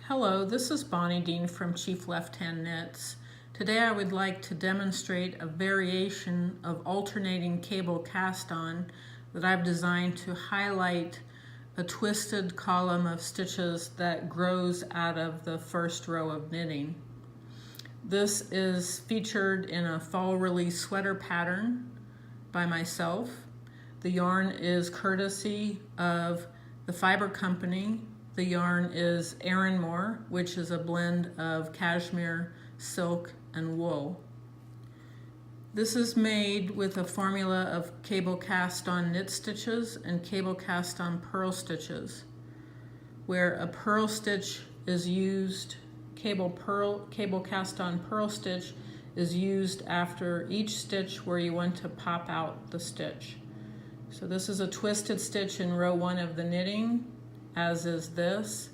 Hello, this is Bonnie Dean from Chief Left Hand Knits. Today I would like to demonstrate a variation of alternating cable cast-on that I've designed to highlight a twisted column of stitches that grows out of the first row of knitting. This is featured in a fall release sweater pattern by myself. The yarn is courtesy of the Fiber Company. The yarn is Moore, which is a blend of cashmere, silk, and wool. This is made with a formula of cable cast on knit stitches and cable cast on purl stitches. Where a purl stitch is used, cable cast on purl stitch is used after each stitch where you want to pop out the stitch. So this is a twisted stitch in row 1 of the knitting, as is this,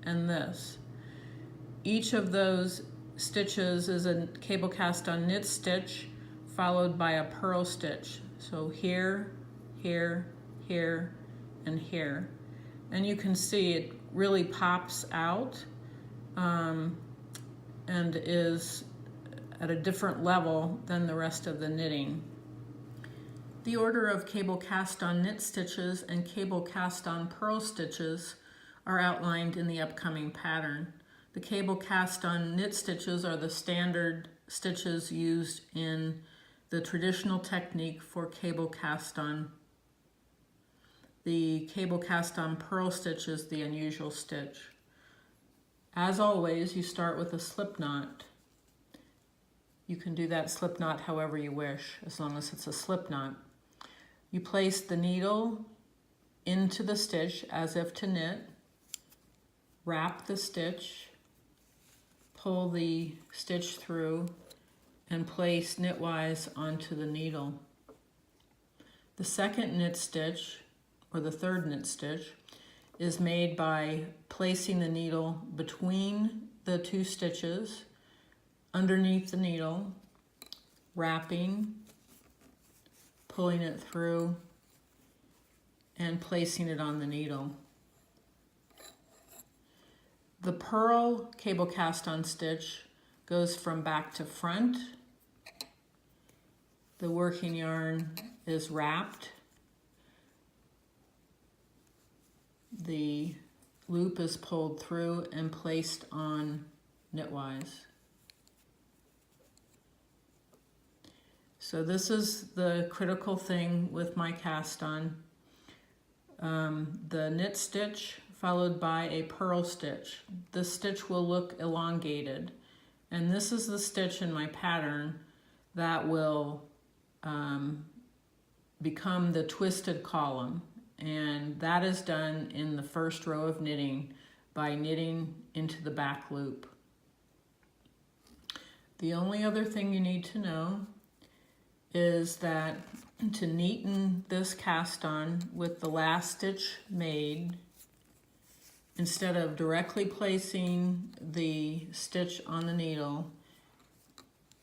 and this. Each of those stitches is a cable cast on knit stitch followed by a purl stitch. So here, here, here, and here. And you can see it really pops out and is at a different level than the rest of the knitting. The order of cable cast on knit stitches and cable cast on purl stitches are outlined in the upcoming pattern. The cable cast on knit stitches are the standard stitches used in the traditional technique for cable cast on. The cable cast on purl stitch is the unusual stitch. As always, you start with a slip knot. You can do that slip knot however you wish, as long as it's a slip knot. You place the needle into the stitch as if to knit, wrap the stitch, pull the stitch through, and place knitwise onto the needle. The second knit stitch, or the third knit stitch, is made by placing the needle between the two stitches, underneath the needle, wrapping, pulling it through, and placing it on the needle. The purl cable cast on stitch goes from back to front. The working yarn is wrapped. The loop is pulled through and placed on knitwise. So this is the critical thing with my cast on. The knit stitch followed by a purl stitch. This stitch will look elongated, and this is the stitch in my pattern that will become the twisted column, and that is done in the first row of knitting by knitting into the back loop. The only other thing you need to know is that to neaten this cast on with the last stitch made, instead of directly placing the stitch on the needle,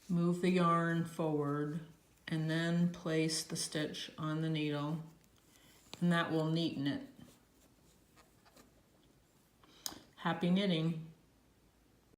move the yarn forward and then place the stitch on the needle, and that will neaten it. Happy knitting!